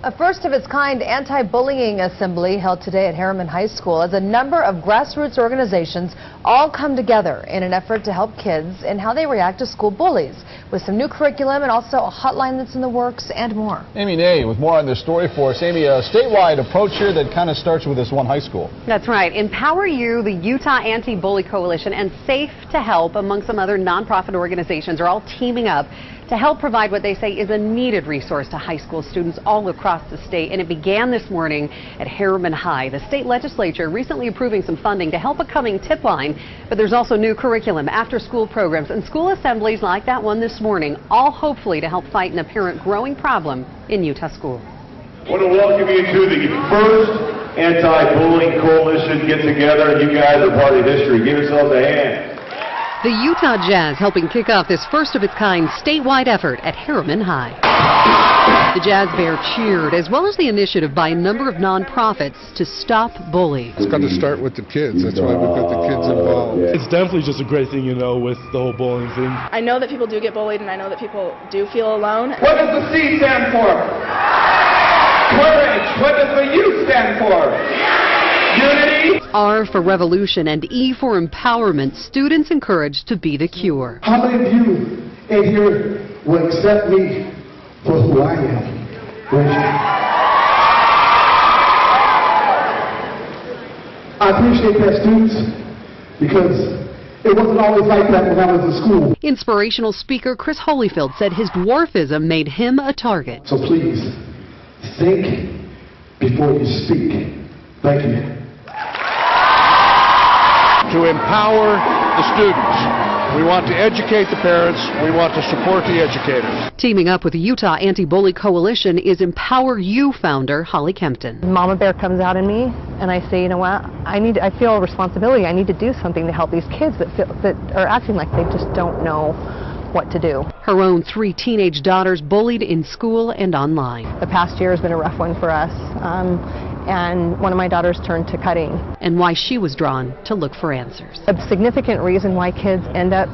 A first-of-its-kind anti-bullying assembly held today at Harriman High School as a number of grassroots organizations all come together in an effort to help kids in how they react to school bullies, with some new curriculum and also a hotline that's in the works and more. Amy Nay with more on this story for us. Amy, a statewide approach here that kind of starts with this one high school. That's right. Empower You, the Utah Anti-Bully Coalition, and Safe to Help, among some other nonprofit organizations, are all teaming up to help provide what they say is a needed resource to high school students all across the state. And it began this morning at Harriman High. The state legislature recently approving some funding to help a coming tip line, but there's also new curriculum, after-school programs, and school assemblies like that one this morning, all hopefully to help fight an apparent growing problem in Utah schools. I want to welcome you to the first anti-bullying coalition get together. You guys are part of history. Give yourselves a hand. The Utah Jazz helping kick off this first-of-its-kind statewide effort at Harriman High. The Jazz Bear cheered, as well as the initiative by a number of nonprofits to stop bullying. It's got to start with the kids. That's why we've got the kids involved. It's definitely just a great thing, you know, with the whole bullying thing. I know that people do get bullied, and I know that people do feel alone. What does the C stand for? Courage. What does the U stand for? Unity. R for revolution and E for empowerment. Students encouraged to be the cure. How many of you in here will accept me for who I am? Raise your hand. I appreciate that, students, because it wasn't always like that when I was in school. Inspirational speaker Chris Holyfield said his dwarfism made him a target. So please, think before you speak. Thank you. To empower the students. We want to educate the parents. We want to support the educators. Teaming up with the Utah Anti-Bully Coalition is Empower You founder Holly Kempton. Mama Bear comes out in me, and I say, you know what, I feel a responsibility. I need to do something to help these kids that are acting like they just don't know what to do. Her own 3 teenage daughters bullied in school and online. The past year has been a rough one for us, and one of my daughters turned to cutting. And why she was drawn to look for answers. A significant reason why kids end up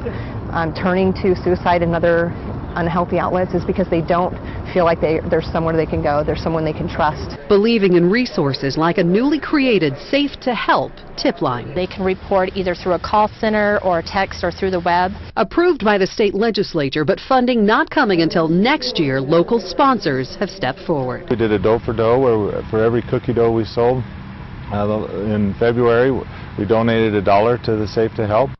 turning to suicide and other unhealthy outlets is because they don't feel like there's somewhere they can go, there's someone they can trust. Believing in resources like a newly created Safe to Help tip line. They can report either through a call center or a text or through the web. Approved by the state legislature, but funding not coming until next year, local sponsors have stepped forward. We did a dough for dough where for every cookie dough we sold in February, we donated $1 to the Safe to Help.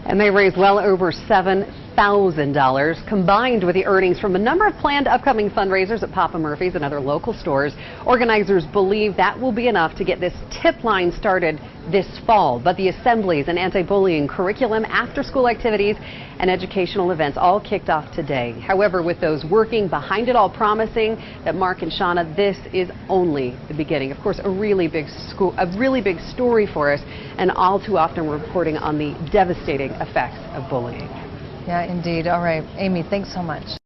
And they raised well over $7,000 combined with the earnings from a number of planned upcoming fundraisers at Papa Murphy's and other local stores. Organizers believe that will be enough to get this tip line started this fall. But the assemblies and anti-bullying curriculum, after-school activities, and educational events all kicked off today. However, with those working behind it all promising that Mark and Shauna, this is only the beginning. Of course, a really big story for us, and all too often we're reporting on the devastating effects of bullying. Yeah, indeed. All right, Amy, thanks so much.